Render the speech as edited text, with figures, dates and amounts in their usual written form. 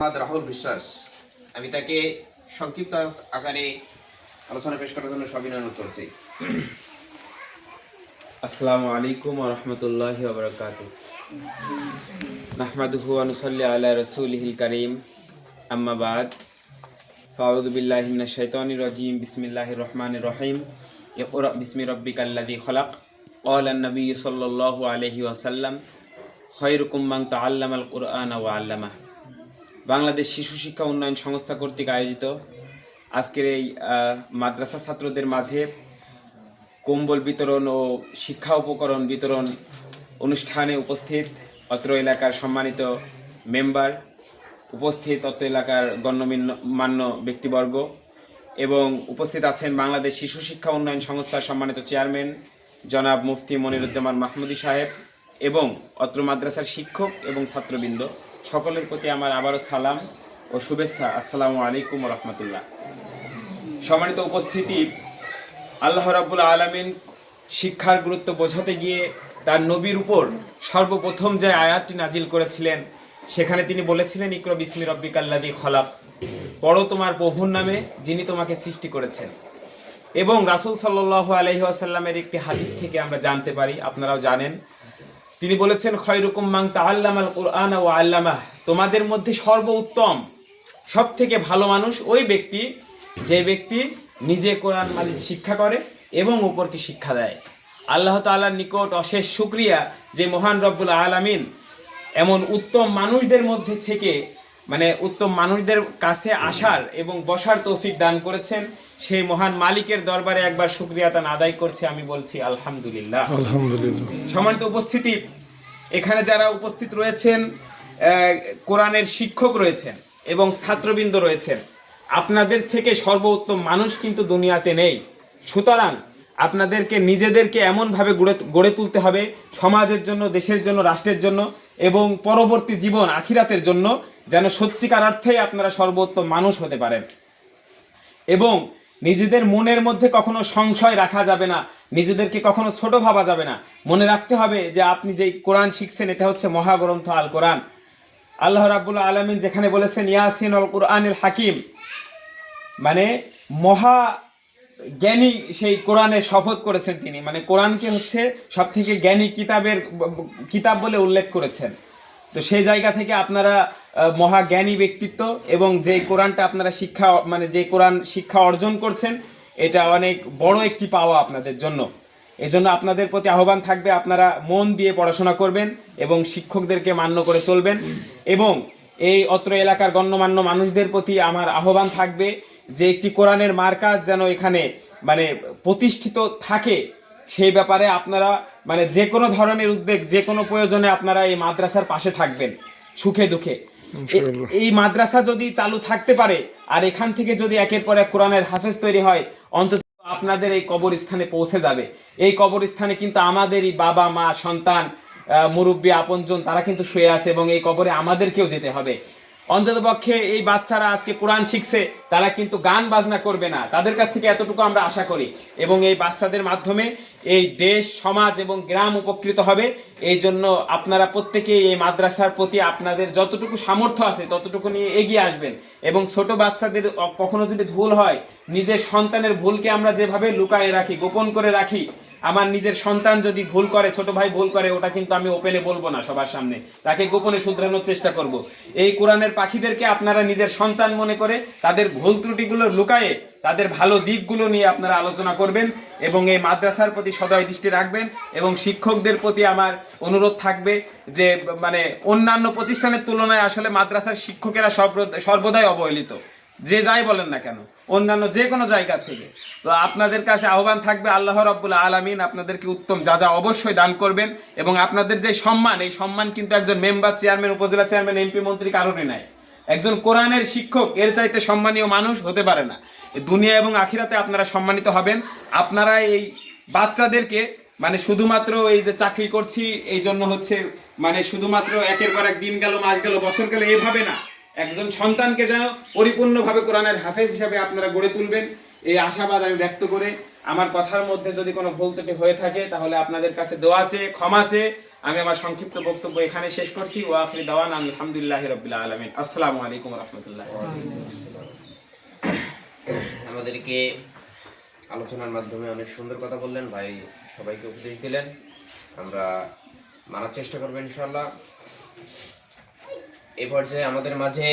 রাহুল বিশ্বাস, আমি তাকে সংক্ষিপ্ত আকারে আলোচনা পেশ করার জন্য সবিনয় অনুরোধ করছি। আসসালামু আলাইকুম ওয়া রাহমাতুল্লাহি ওয়া বারাকাতুহু। নাহমাদুহু ওয়া নুসাল্লি আলা রাসূলিহিল কারীম, আম্মা বাদ। ফাআউযু বিল্লাহি মিনাশ শাইতানির রাজীম। বিসমিল্লাহির রহমানির রহিম। ইকরা বিসমি রাব্বিকাল্লাযী খলাক। ক্বালা আন-নাবিয়্যু সাল্লাল্লাহু আলাইহি ওয়াসাল্লাম, খায়রুকুম মান তাআল্লামাল কুরআনা ওয়া আল্লামাহ। বাংলাদেশ শিশু শিক্ষা উন্নয়ন সংস্থা কর্তৃক আয়োজিত আজকের এই মাদ্রাসা ছাত্রদের মাঝে কম্বল বিতরণ ও শিক্ষা উপকরণ বিতরণ অনুষ্ঠানে উপস্থিত অত্র এলাকার সম্মানিত মেম্বার, উপস্থিত অত্র এলাকার গণ্যমান্য ব্যক্তিবর্গ এবং উপস্থিত আছেন বাংলাদেশ শিশু শিক্ষা উন্নয়ন সংস্থার সম্মানিত চেয়ারম্যান জনাব মুফতি মনিরুজ্জামান মাহমুদি সাহেব এবং অত্র মাদ্রাসার শিক্ষক এবং ছাত্রবৃন্দ, সকলের প্রতি আমার আবারও সালাম ও শুভেচ্ছা। আসসালামু আলাইকুম ওয়া রাহমাতুল্লাহ। সম্মানিত উপস্থিতি, আল্লাহ রাব্বুল আলামিন শিক্ষার গুরুত্ব বোঝাতে গিয়ে তার নবীর উপর সর্বপ্রথম যে আয়াতটি নাজিল করেছিলেন, সেখানে তিনি বলেছিলেন, ইকরা বিসমি রাব্বিকাল্লাযী খলাক, পড়ো তোমার প্রভুর নামে যিনি তোমাকে সৃষ্টি করেছেন। এবং রাসূল সাল্লাল্লাহু আলাইহি ওয়াসাল্লামের একটি হাদিস থেকে আমরা জানতে পারি, আপনারাও জানেন, তিনি বলেছেন, খায়রুকুম মান তাআল্লামাল কুরআনা ওয়া আল্লামাহ, তোমাদের মধ্যে সর্বোত্তম, সব থেকে ভালো মানুষ ওই ব্যক্তি যে ব্যক্তি নিজে কোরআন মাজিদ শিক্ষা করে এবং অপরকে শিক্ষা দেয়। আল্লাহ তাআলার নিকট অশেষ শুকরিয়া যে মহান রব্বুল আলামিন এমন উত্তম মানুষদের মধ্যে থেকে উত্তম মানুষদের কাছে আসার এবং বসার তৌফিক দান করেছেন। সেই মহান মালিকের দরবারে একবার শুকরিয়া তান আদায় করছি, আমি বলছি আলহামদুলিল্লাহ। আলহামদুলিল্লাহ। সম্মানিত উপস্থিতি, এখানে যারা উপস্থিত রয়েছেন, কোরআনের শিক্ষক রয়েছেন এবং ছাত্রবৃন্দ রয়েছেন, আপনাদের থেকে সর্বোত্তম মানুষ কিন্তু দুনিয়াতে নেই। সুতরাং আপনাদেরকে নিজেদেরকে এমনভাবে গড়ে তুলতে হবে সমাজের জন্য, দেশের জন্য, রাষ্ট্রের জন্য এবং পরবর্তী জীবন আখিরাতের জন্য, যেন সত্যিকার অর্থেই আপনারা সর্বোত্তম মানুষ হতে পারেন। এবং নিজেদের মনের মধ্যে কখনো সংশয় রাখা যাবে না, নিজেদেরকে কখনো ছোট ভাবা যাবে না। মনে রাখতে হবে যে আপনি যে কোরআন শিখছেন এটা হচ্ছে মহাগ্রন্থ আল কোরআন। আল্লাহ রাব্বুল আলামিন যেখানে বলেছেন ইয়াসিন আল কুরআনিল হাকিম, মহা জ্ঞানী সেই কোরআনের শপথ করেছেন তিনি, কোরআনকে হচ্ছে সব থেকে জ্ঞানী কিতাব বলে উল্লেখ করেছেন। তো সেই জায়গা থেকে আপনারা মহা জ্ঞানী ব্যক্তিত্ব এবং যে কোরআনটা আপনারা যে কোরআন শিক্ষা অর্জন করছেন, এটা অনেক বড় একটি পাওয়া আপনাদের জন্য। এজন্য আপনাদের প্রতি আহ্বান থাকবে, আপনারা মন দিয়ে পড়াশোনা করবেন এবং শিক্ষকদেরকে মান্য করে চলবেন। এবং এই অত্র এলাকার গণ্যমান্য মানুষদের প্রতি আমার আহ্বান থাকবে যে একটি কোরআনের মার্কাজ যেন এখানে প্রতিষ্ঠিত থাকে, সেই ব্যাপারে আপনারা যে কোনো ধরনের উদ্যোগ, যে কোনো প্রয়োজনে আপনারা এই মাদ্রাসার পাশে থাকবেন, সুখে দুঃখে। এই মাদ্রাসা যদি চালু থাকতে পারে আর এখান থেকে যদি একের পর এক কোরআনের হাফেজ তৈরি হয়, অন্তত আপনাদের এই কবরস্থানে পৌঁছে যাবে। এই কবরস্থানে কিন্তু আমাদেরই বাবা মা সন্তান মুরব্বী আপনজন তারা কিন্তু শুয়ে আছে এবং এই কবরে আমাদেরকেও যেতে হবে। অন্ততপক্ষে এই বাচ্চারা আজকে কোরআন শিখছে, তারা কিন্তু গান বাজনা করবে না, তাদের কাছ থেকে এতটুকু আমরা আশা করি। এবং এই বাচ্চাদের মাধ্যমে এই দেশ, সমাজ এবং গ্রাম উপকৃত হবে। এই জন্য আপনারা প্রত্যেকেই এই মাদ্রাসার প্রতি আপনাদের যতটুকু সামর্থ্য আছে ততটুকু নিয়ে এগিয়ে আসবেন। এবং ছোট বাচ্চাদের কখনো যদি ভুল হয়, নিজের সন্তানের ভুলকে আমরা যেভাবে লুকায়ে রাখি, গোপন করে রাখি, আমার নিজের সন্তান যদি ভুল করে, ছোট ভাই ভুল করে, ওটা কিন্তু আমি ওপেনে বলবো না সবার সামনে, তাকে গোপনে শুধরানোর চেষ্টা করব। এই কোরআনের পাখিদেরকে আপনারা নিজের সন্তান মনে করে তাদের ভুল ত্রুটিগুলো লুকায়ে তাদের ভালো দিকগুলো নিয়ে আপনারা আলোচনা করবেন এবং এই মাদ্রাসার প্রতি সদয় দৃষ্টি রাখবেন। এবং শিক্ষকদের প্রতি আমার অনুরোধ থাকবে যে অন্যান্য প্রতিষ্ঠানের তুলনায় আসলে মাদ্রাসার শিক্ষকেরা সর্বদাই অবহেলিত, যে যাই বলেন না কেন, অন্যান্য যে কোনো জায়গা থেকে। তো আপনাদের কাছে আহ্বান থাকবে, আল্লাহ রাব্বুল আলামিন আপনাদেরকে উত্তম যা অবশ্যই দান করবেন। এবং আপনাদের যে সম্মান, এই সম্মান কিন্তু একজন মেম্বার, চেয়ারম্যান, উপজেলা চেয়ারম্যান, এমপি, মন্ত্রী কারণে নাই। একজন কোরআনের শিক্ষক এর চাইতে সম্মানীয় মানুষ হতে পারে না। দুনিয়া এবং আখিরাতে আপনারা সম্মানিত হবেন। আপনারা এই বাচ্চাদেরকে শুধুমাত্র এই যে চাকরি করছি এই জন্য হচ্ছে শুধুমাত্র একের পর এক দিন গেল, মাস গেল, বছর গেল, এইভাবে না। একজন সন্তানকে যেন পরিপূর্ণভাবে কোরআনের হাফেজ হিসাবে আপনারা গড়ে তুলবেন, এই আশাবাদ আমি ব্যক্ত করে আমার কথার মধ্যে যদি কোনো ভুল ত্রুটি হয়ে থাকে তাহলে আপনাদের কাছে দোয়া চেয়ে, ক্ষমা চেয়ে আমি আমার সংক্ষিপ্ত বক্তব্য এখানে শেষ করছি। ওয়া আখিরু দাওয়ানা আলহামদুলিল্লাহি রাব্বিল আলামিন। আসসালামু আলাইকুম ওয়া রাহমাতুল্লাহ। আমাদেরকে আলোচনার মাধ্যমে অনেক সুন্দর কথা বললেন ভাই, সবাইকে উপদেশ দিলেন, আমরা মানার চেষ্টা করবো ইনশাআল্লাহ। এই পর্যায়ে আমাদের মাঝে